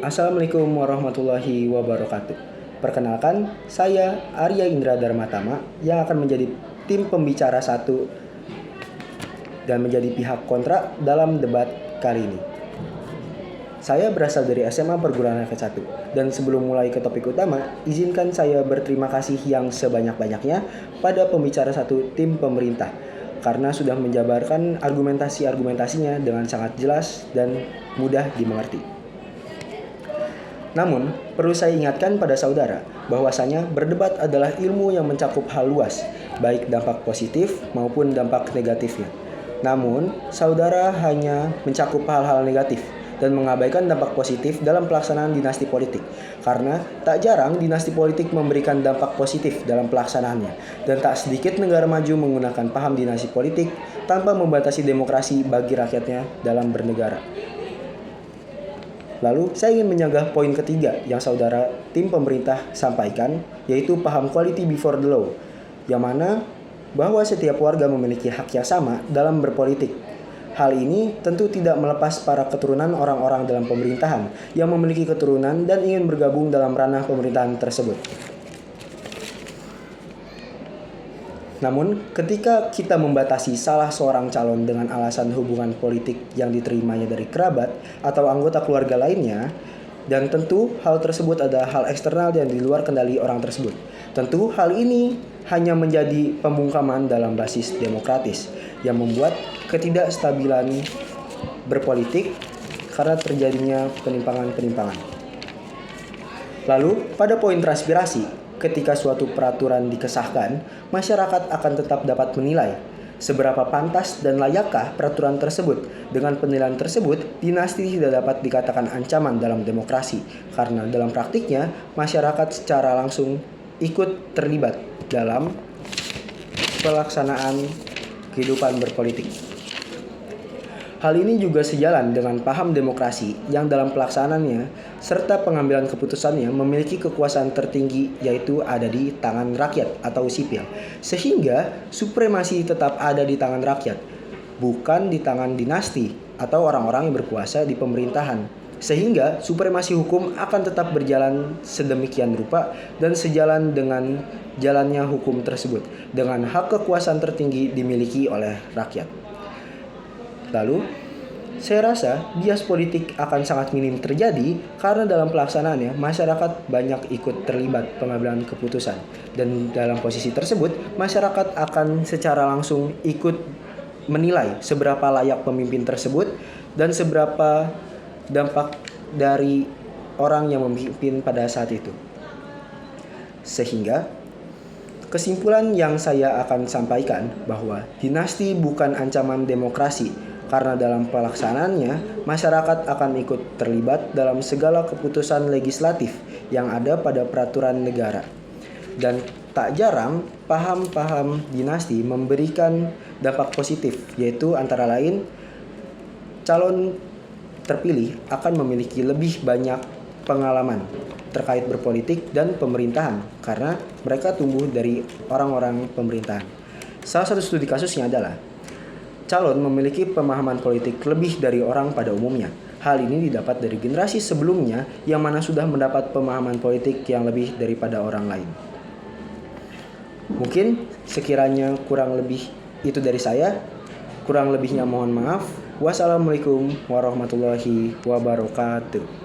Assalamualaikum warahmatullahi wabarakatuh. Perkenalkan, saya Arya Indra Darmatama yang akan menjadi tim pembicara satu dan menjadi pihak kontra dalam debat kali ini. Saya berasal dari SMA Perguruan Rakyat 1 dan sebelum mulai ke topik utama, izinkan saya berterima kasih yang sebanyak-banyaknya pada pembicara satu tim pemerintah karena sudah menjabarkan argumentasinya dengan sangat jelas dan mudah dimengerti. Namun, perlu saya ingatkan pada saudara bahwasanya berdebat adalah ilmu yang mencakup hal luas, baik dampak positif maupun dampak negatifnya. Namun, saudara hanya mencakup hal-hal negatif dan mengabaikan dampak positif dalam pelaksanaan dinasti politik. Karena tak jarang dinasti politik memberikan dampak positif dalam pelaksanaannya dan tak sedikit negara maju menggunakan paham dinasti politik tanpa membatasi demokrasi bagi rakyatnya dalam bernegara. Lalu, saya ingin menyanggah poin ketiga yang saudara tim pemerintah sampaikan, yaitu paham quality before the law, yang mana bahwa setiap warga memiliki hak yang sama dalam berpolitik. Hal ini tentu tidak melepas para keturunan orang-orang dalam pemerintahan yang memiliki keturunan dan ingin bergabung dalam ranah pemerintahan tersebut. Namun, ketika kita membatasi salah seorang calon dengan alasan hubungan politik yang diterimanya dari kerabat atau anggota keluarga lainnya, dan tentu hal tersebut adalah hal eksternal yang di luar kendali orang tersebut. Tentu hal ini hanya menjadi pembungkaman dalam basis demokratis yang membuat ketidakstabilan berpolitik karena terjadinya penimpangan-penimpangan. Lalu, pada poin transpirasi, ketika suatu peraturan dikesahkan, masyarakat akan tetap dapat menilai seberapa pantas dan layakkah peraturan tersebut. Dengan penilaian tersebut, dinasti tidak dapat dikatakan ancaman dalam demokrasi, karena dalam praktiknya, masyarakat secara langsung ikut terlibat dalam pelaksanaan kehidupan berpolitik. Hal ini juga sejalan dengan paham demokrasi yang dalam pelaksanaannya serta pengambilan keputusannya memiliki kekuasaan tertinggi, yaitu ada di tangan rakyat atau sipil. Sehingga supremasi tetap ada di tangan rakyat, bukan di tangan dinasti atau orang-orang yang berkuasa di pemerintahan. Sehingga supremasi hukum akan tetap berjalan sedemikian rupa dan sejalan dengan jalannya hukum tersebut dengan hak kekuasaan tertinggi dimiliki oleh rakyat. Lalu, saya rasa bias politik akan sangat minim terjadi karena dalam pelaksanaannya masyarakat banyak ikut terlibat pengambilan keputusan. Dan dalam posisi tersebut, masyarakat akan secara langsung ikut menilai seberapa layak pemimpin tersebut dan seberapa dampak dari orang yang memimpin pada saat itu. Sehingga kesimpulan yang saya akan sampaikan bahwa dinasti bukan ancaman demokrasi, karena dalam pelaksanaannya masyarakat akan ikut terlibat dalam segala keputusan legislatif yang ada pada peraturan negara. Dan tak jarang paham-paham dinasti memberikan dampak positif, yaitu antara lain calon terpilih akan memiliki lebih banyak pengalaman terkait berpolitik dan pemerintahan karena mereka tumbuh dari orang-orang pemerintahan. Salah satu studi kasusnya adalah calon memiliki pemahaman politik lebih dari orang pada umumnya. Hal ini didapat dari generasi sebelumnya yang mana sudah mendapat pemahaman politik yang lebih daripada orang lain. Mungkin sekiranya kurang lebih itu dari saya. Kurang lebihnya mohon maaf. Wassalamualaikum warahmatullahi wabarakatuh.